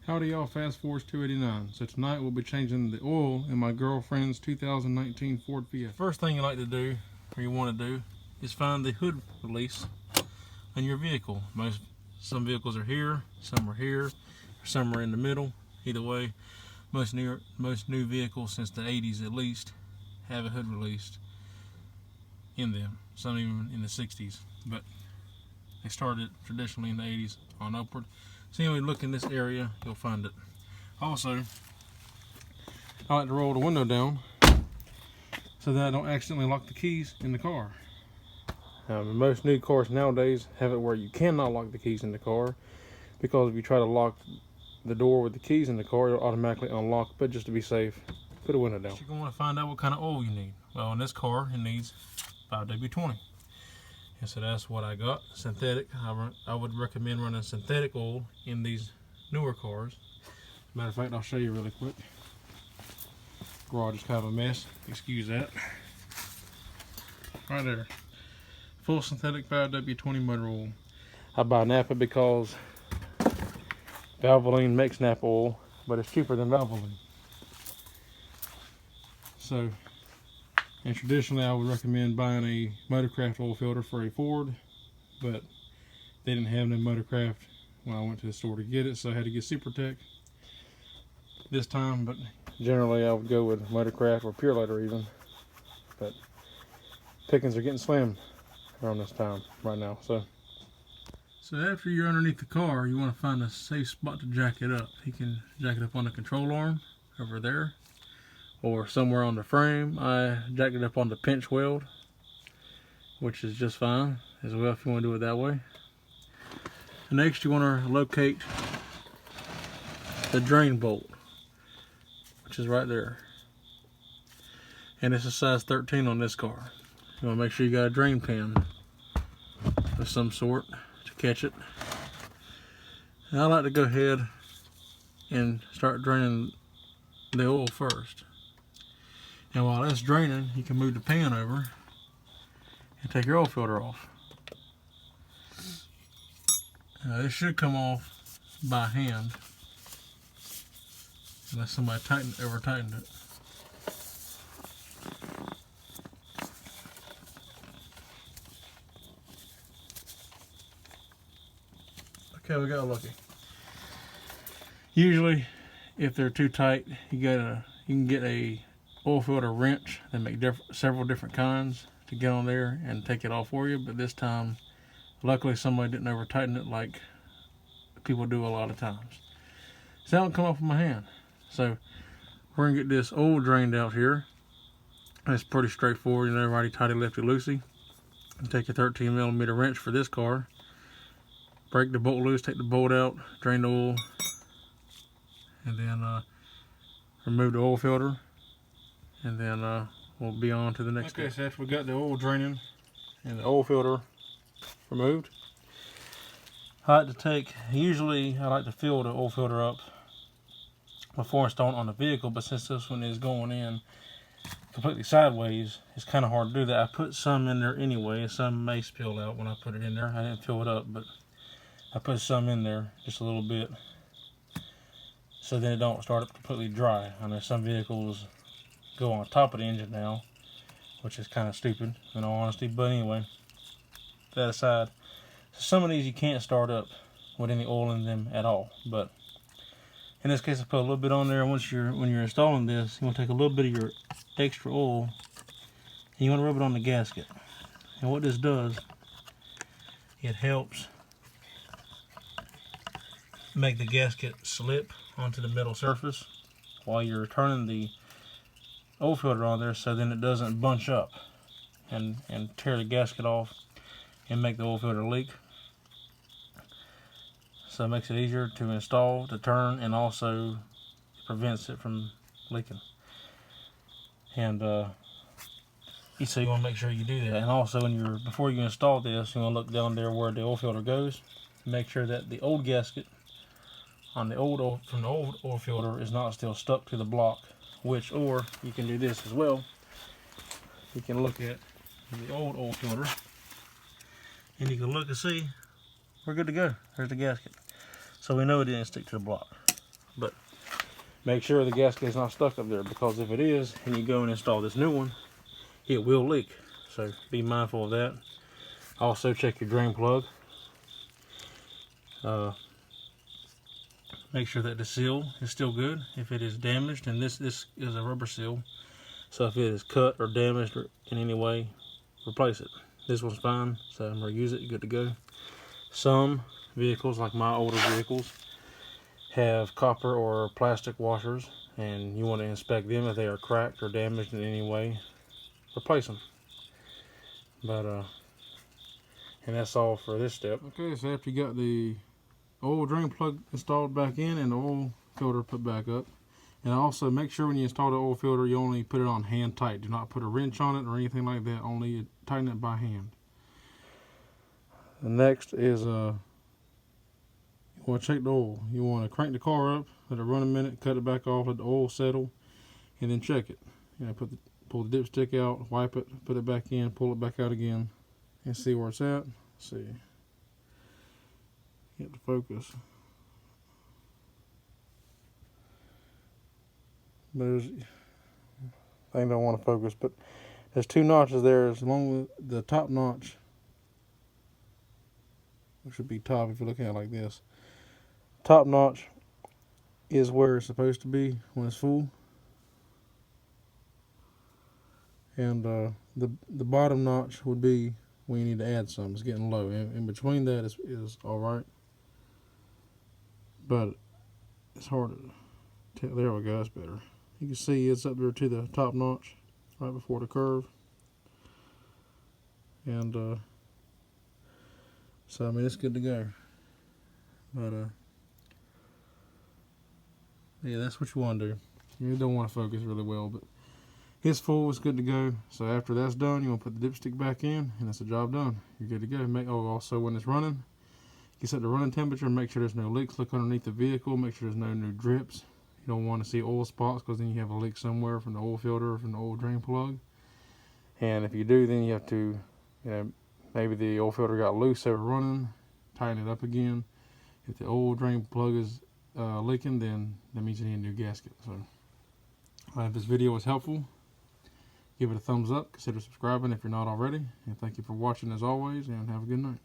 Howdy y'all, Fast Forward's 289. So tonight we'll be changing the oil in my girlfriend's 2019 Ford Fiesta. First thing you like to do, or you want to do, is find the hood release on your vehicle. Some vehicles are here, or some are in the middle. Either way, most new vehicles since the 80s at least have a hood released in them. Some even in the 60s, but they started traditionally in the 80s on upward. So anyway, look in this area, you'll find it. Also, I like to roll the window down so that I don't accidentally lock the keys in the car. Most new cars nowadays have it where you cannot lock the keys in the car, because if you try to lock the door with the keys in the car, it'll automatically unlock. But just to be safe, put a window down. You're going to want to find out what kind of oil you need. Well, in this car, it needs 5W20. And so that's what I got, synthetic. I would recommend running synthetic oil in these newer cars. Matter of fact, I'll show you really quick. Garage is kind of a mess, excuse that. Right there, full synthetic 5W20 motor oil. I buy Napa because Valvoline makes Napa oil, but it's cheaper than Valvoline. So, and traditionally I would recommend buying a Motorcraft oil filter for a Ford, but they didn't have no Motorcraft when I went to the store to get it, so I had to get Supertech this time. But generally I would go with Motorcraft or Pure Leather even, but pickings are getting slim around this time right now. So after you're underneath the car, you want to find a safe spot to jack it up. You can jack it up on the control arm over there, or somewhere on the frame. I jacked it up on the pinch weld, which is just fine as well if you want to do it that way. Next, you want to locate the drain bolt, which is right there. And it's a size 13 on this car. You want to make sure you got a drain pan of some sort to catch it. And I like to go ahead and start draining the oil first. And while that's draining, you can move the pan over and take your oil filter off. Now, this should come off by hand, unless somebody over tightened it. Okay, we got lucky. Usually, if they're too tight, you can get a oil filter wrench. They make several different kinds to get on there and take it off for you. But this time, luckily, somebody didn't over tighten it like people do a lot of times. So that don't come off with my hand. So we're gonna get this oil drained out here. It's pretty straightforward. You know, righty tighty, lefty loosey. And take a 13mm wrench for this car. Break the bolt loose, take the bolt out, drain the oil, and then remove the oil filter, and then we'll be on to the next step. Okay, so after we got the oil draining and the oil filter removed, usually I like to fill the oil filter up before installing on the vehicle, but since this one is going in completely sideways, it's kind of hard to do that. I put some in there anyway, and some may spill out when I put it in there. I didn't fill it up, but I put some in there, just a little bit, so then it don't start up completely dry. I know some vehicles go on top of the engine now, which is kind of stupid in all honesty, but anyway, that aside. So some of these you can't start up with any oil in them at all, but in this case I put a little bit on there. And when you're installing this, you want to take a little bit of your extra oil and you want to rub it on the gasket. And what this does, it helps make the gasket slip onto the metal surface while you're turning the oil filter on there, so then it doesn't bunch up and tear the gasket off and make the oil filter leak. So it makes it easier to install, to turn, and also prevents it from leaking. And so you want to make sure you do that. And also before you install this, you want to look down there where the oil filter goes. Make sure that the old gasket from the old oil filter is not still stuck to the block, or you can do this as well. You can look at the old oil filter and you can look and see we're good to go. There's the gasket. So we know it didn't stick to the block. But make sure the gasket is not stuck up there, because if it is and you go and install this new one, it will leak. So be mindful of that. Also check your drain plug. Make sure that the seal is still good. If it is damaged, and this is a rubber seal, so if it is cut or damaged or in any way, replace it. This one's fine, so I'm going to use it, good to go. Some vehicles, like my older vehicles, have copper or plastic washers, and you want to inspect them. If they are cracked or damaged in any way, replace them. But and that's all for this step. Okay, so after you got the oil drain plug installed back in and the oil filter put back up, and also make sure when you install the oil filter, you only put it on hand tight. Do not put a wrench on it or anything like that. Only tighten it by hand. The next is you want to check the oil. You want to crank the car up, let it run a minute, cut it back off, let the oil settle, and then check it. You know, pull the dipstick out, wipe it, put it back in, pull it back out again, and see where it's at. Let's see. Get to focus. There's, I don't want to focus, but there's two notches there. As long as the top notch, which should be top if you look at it like this, top notch is where it's supposed to be when it's full, and the bottom notch would be when you need to add some. It's getting low. In between that is all right, but it's hard to tell. There we go. That's better. You can see it's up there to the top notch, right before the curve, and so I mean it's good to go. But yeah, that's what you want to do. You don't want to focus really well, but it's full. It's good to go. So after that's done, you want to put the dipstick back in, and that's the job done. You're good to go. Also when it's running, you set the running temperature. Make sure there's no leaks. Look underneath the vehicle. Make sure there's no new drips. You don't want to see oil spots, because then you have a leak somewhere from the oil filter or from the oil drain plug. And if you do, then you have to, maybe the oil filter got loose over running, tighten it up again. If the oil drain plug is leaking, then that means you need a new gasket. So if this video was helpful, give it a thumbs up. Consider subscribing if you're not already. And thank you for watching as always, and have a good night.